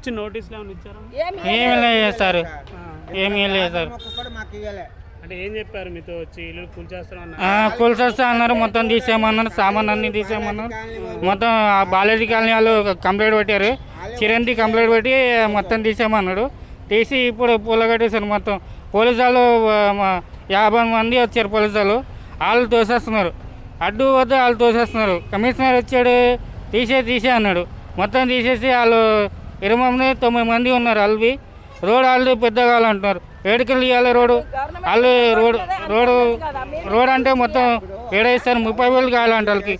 వచ్చి నోటీసులు ఏమైనా ఇచ్చారా? ఏమీ లేదు సార్, ఏమీ లేదు సార్. అంటే ఏం చెప్పారు మీతో వచ్చి ఇల్లు కూల్చేస్తాను? కూల్చేస్తా అన్నారు, మొత్తం తీసేయమన్నారు, సామాన్ అన్ని తీసేయమన్నారు. మొత్తం బాలాజీ కాలనీ వాళ్ళు కంప్లైంట్ పెట్టారు, చిరంజీవి కంప్లైంట్ పెట్టి మొత్తం తీసేయమన్నాడు. తీసి ఇప్పుడు పూలగట్టేశారు. మొత్తం పోలీసు వాళ్ళు 50 మంది వచ్చారు. పోలీసు వాళ్ళు తోసేస్తున్నారు, అడ్డు వద్ద వాళ్ళు తోసేస్తున్నారు. కమిషనర్ వచ్చాడు, తీసే అన్నాడు. మొత్తం తీసేసి వాళ్ళు 29 మంది ఉన్నారు. వాళ్ళవి రోడ్ పెద్ద కావాలంటున్నారు. ఏడుకెళ్ళి ఇవ్వాలి రోడ్డు. వాళ్ళు రోడ్ అంటే మొత్తం ఏడేస్తారు. 30,000 కావాలంట వాళ్ళకి.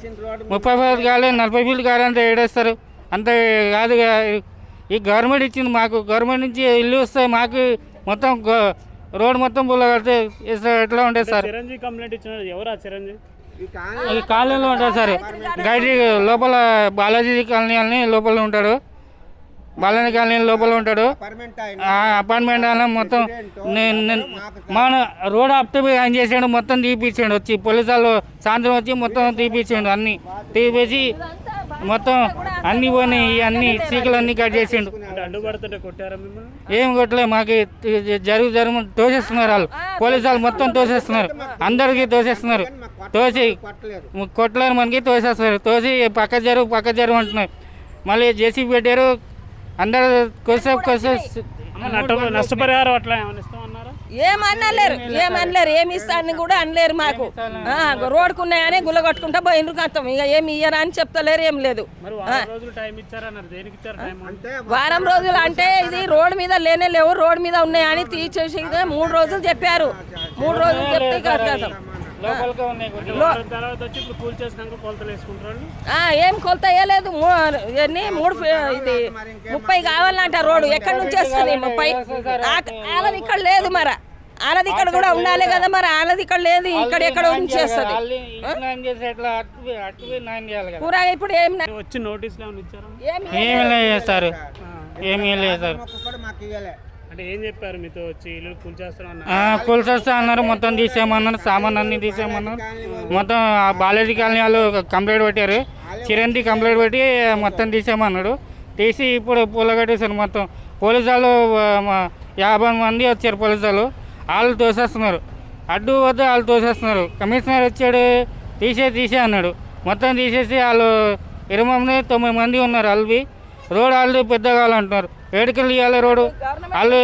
30,000 కావాలి, 40,000 కావాలంటే ఏడేస్తారు. అంత కాదు. ఈ గవర్నమెంట్ ఇచ్చింది మాకు, గవర్నమెంట్ నుంచి ఇల్లు వస్తాయి మాకు. మొత్తం రోడ్ మొత్తం పుల్ల కడితే ఎట్లా ఉంటుంది సార్? చిరంజీవి కంప్లైంట్ ఇచ్చినారు. ఎవరా చిరంజీవి? ఈ కాలనీలో ఉంటాడు సార్, గైడ్రీ లోపల బాలాజీ కాలనీ అని లోపల ఉంటాడు. బాలాజీ కాలనీ లోపల ఉంటాడు. అపార్ట్మెంట్ అన్న మొత్తం మన రోడ్ అప్టు ఆయన చేసాడు. మొత్తం తీపిచ్చాడు. వచ్చి పోలీసు వాళ్ళు సాయంత్రం వచ్చి మొత్తం తీపిచ్చాడు. అన్ని తీపేసి మొత్తం అన్ని పోయినాయి. అన్ని సీకులు అన్ని కట్ చేసిండు. అడ్డుపడుతుంటే కొట్టారా మిమ్మల్ని? ఏం కొట్టలే, మాకు జరుగు తోసేస్తున్నారు. వాళ్ళు పోలీసు వాళ్ళు మొత్తం తోసేస్తున్నారు, అందరికీ తోసేస్తున్నారు. తోసి కొట్టలేరు, మనకి తోసేస్తున్నారు. తోసి పక్క జరుగు అంటున్నారు. మళ్ళీ జేసీబీ పెట్టారు. అందరు నష్టపరిహారం అట్లా ఏమైనా ఇస్తామన్నారా? ఏమనలేరు, ఏమి ఇస్తారని కూడా అనలేరు. మాకు రోడ్కు ఉన్నాయని గుల్లగొట్టుకుంటా పోయినరు కథం. ఇక ఏమి ఇయ్యరా అని చెప్తలేరు, ఏం లేదు. వారం రోజులు అంటే ఇది రోడ్డు మీద లేవు, రోడ్డు మీద ఉన్నాయని తీసేసి 3 రోజులు చెప్పారు. 3 రోజులు చెప్తే కథం. ఏం కొలత వేయలేదు. 30 కావాలంట రోడ్డు. ఎక్కడి నుంచి వస్తుంది 30? ఆలది ఇక్కడ లేదు, మరి ఆలది ఇక్కడ కూడా ఉండాలి కదా. మరి ఆలది ఇక్కడ లేదు, ఇక్కడ ఎక్కడ ఉంచేస్తుంది. పూరా ఇప్పుడు ఏం వచ్చి నోటీసులు ఏమైనా ఇచ్చారా? ఏమీ లేదు సార్, ఏమీ లేదు సార్. అంటే ఏం చెప్పారు మీతో వచ్చి ఇల్లు కూల్చేస్తాను? కూల్చేస్తా అన్నారు, మొత్తం తీసేయమన్నారు, సామాన్ అన్ని తీసేయమన్నారు. మొత్తం బాలాజీ కాలనీ వాళ్ళు కంప్లైంట్ పెట్టారు, చిరంజీవి కంప్లైంట్ పెట్టి మొత్తం తీసేయమన్నాడు. తీసి ఇప్పుడు పూలగట్టేశారు. మొత్తం పోలీసు వాళ్ళు 50 మంది వచ్చారు. పోలీసు వాళ్ళు తోసేస్తున్నారు, అడ్డు వద్ద వాళ్ళు తోసేస్తున్నారు. కమిషనర్ వచ్చాడు, తీసే అన్నాడు. మొత్తం తీసేసి వాళ్ళు 29 మంది ఉన్నారు. వాళ్ళవి రోడ్ పెద్ద కావాలంటున్నారు. ఏడుకెళ్ళి ఇవ్వాలి రోడ్డు. వాళ్ళు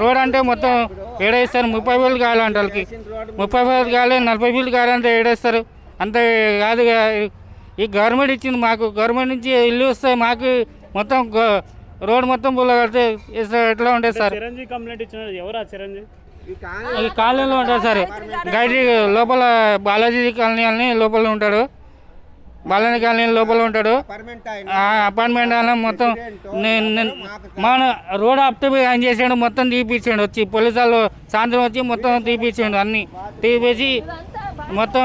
రోడ్ అంటే మొత్తం ఏడేస్తారు. 30,000 కావాలంట వాళ్ళకి. 30,000 కావాలి, 40,000 కావాలంటే ఏడేస్తారు. అంత కాదు. ఈ గవర్నమెంట్ ఇచ్చింది మాకు, గవర్నమెంట్ నుంచి ఇల్లు వస్తాయి మాకు. మొత్తం రోడ్ మొత్తం పుల్ల కడితే ఎట్లా ఉంటుంది సార్? చిరంజీవి కంప్లైంట్ ఇచ్చినారు. ఎవరా చిరంజీవి? ఈ కాలనీలో ఉంటాడు సార్, గైడ్రీ లోపల బాలాజీ కాలనీ అని లోపల ఉంటాడు. బాలాజీ కాలనీ లోపల ఉంటాడు. అపార్ట్మెంట్ అన్న మొత్తం మన రోడ్ అప్టు ఆయన చేసాడు. మొత్తం తీపిచ్చాడు. వచ్చి పోలీసు వాళ్ళు సాయంత్రం వచ్చి మొత్తం తీపిచ్చాడు. అన్ని తీపేసి మొత్తం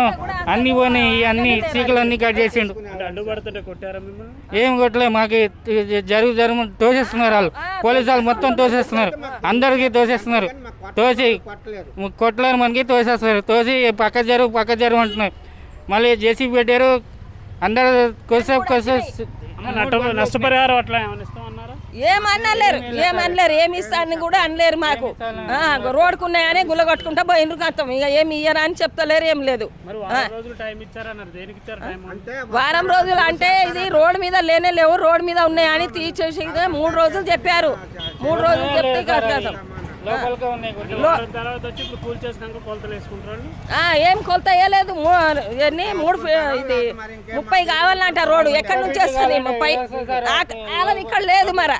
అన్ని పోయినాయి. అన్ని సీకులు అన్ని కట్ చేసిండు. అడ్డుపడుతుంటే కొట్టారా మిమ్మల్ని? ఏం కొట్టలే, మాకు జరుగు తోసేస్తున్నారు. వాళ్ళు పోలీసు వాళ్ళు మొత్తం తోసేస్తున్నారు, అందరికీ తోసేస్తున్నారు. తోసి కొట్టలేరు, మనకి తోసేస్తున్నారు. తోసి పక్క జరుగు అంటున్నారు. మళ్ళీ జేసీబీ పెట్టారు. అందరు నష్టపరిహారం అట్లా ఏమైనా ఇస్తామన్నారా? ఏమనలేరు, ఏమి ఇస్తారని కూడా అనలేరు. మాకు రోడ్కు ఉన్నాయని గుల్లగొట్టుకుంటా పోయినరు కథం. ఇక ఏమి ఇయ్యరా అని చెప్తలేరు, ఏం లేదు. వారం రోజులు అంటే ఇది రోడ్డు మీద లేవు, రోడ్డు మీద ఉన్నాయని తీసేసి 3 రోజులు చెప్పారు. 3 రోజులు చెప్తే కథం. ఏం కొలత వేయలేదు. 30 కావాలంట రోడ్డు. ఎక్కడి నుంచి వస్తుంది 30? ఆలది ఇక్కడ లేదు, మరి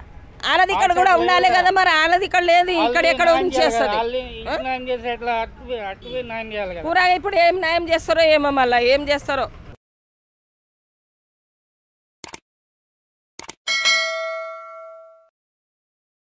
ఆలది ఇక్కడ కూడా ఉండాలి కదా. మరి ఆలది ఇక్కడ లేదు, ఇక్కడ ఎక్కడ ఉంచేస్తుంది. పూరా ఇప్పుడు ఏం న్యాయం చేస్తారో ఏమో, మళ్ళీ ఏం చేస్తారో.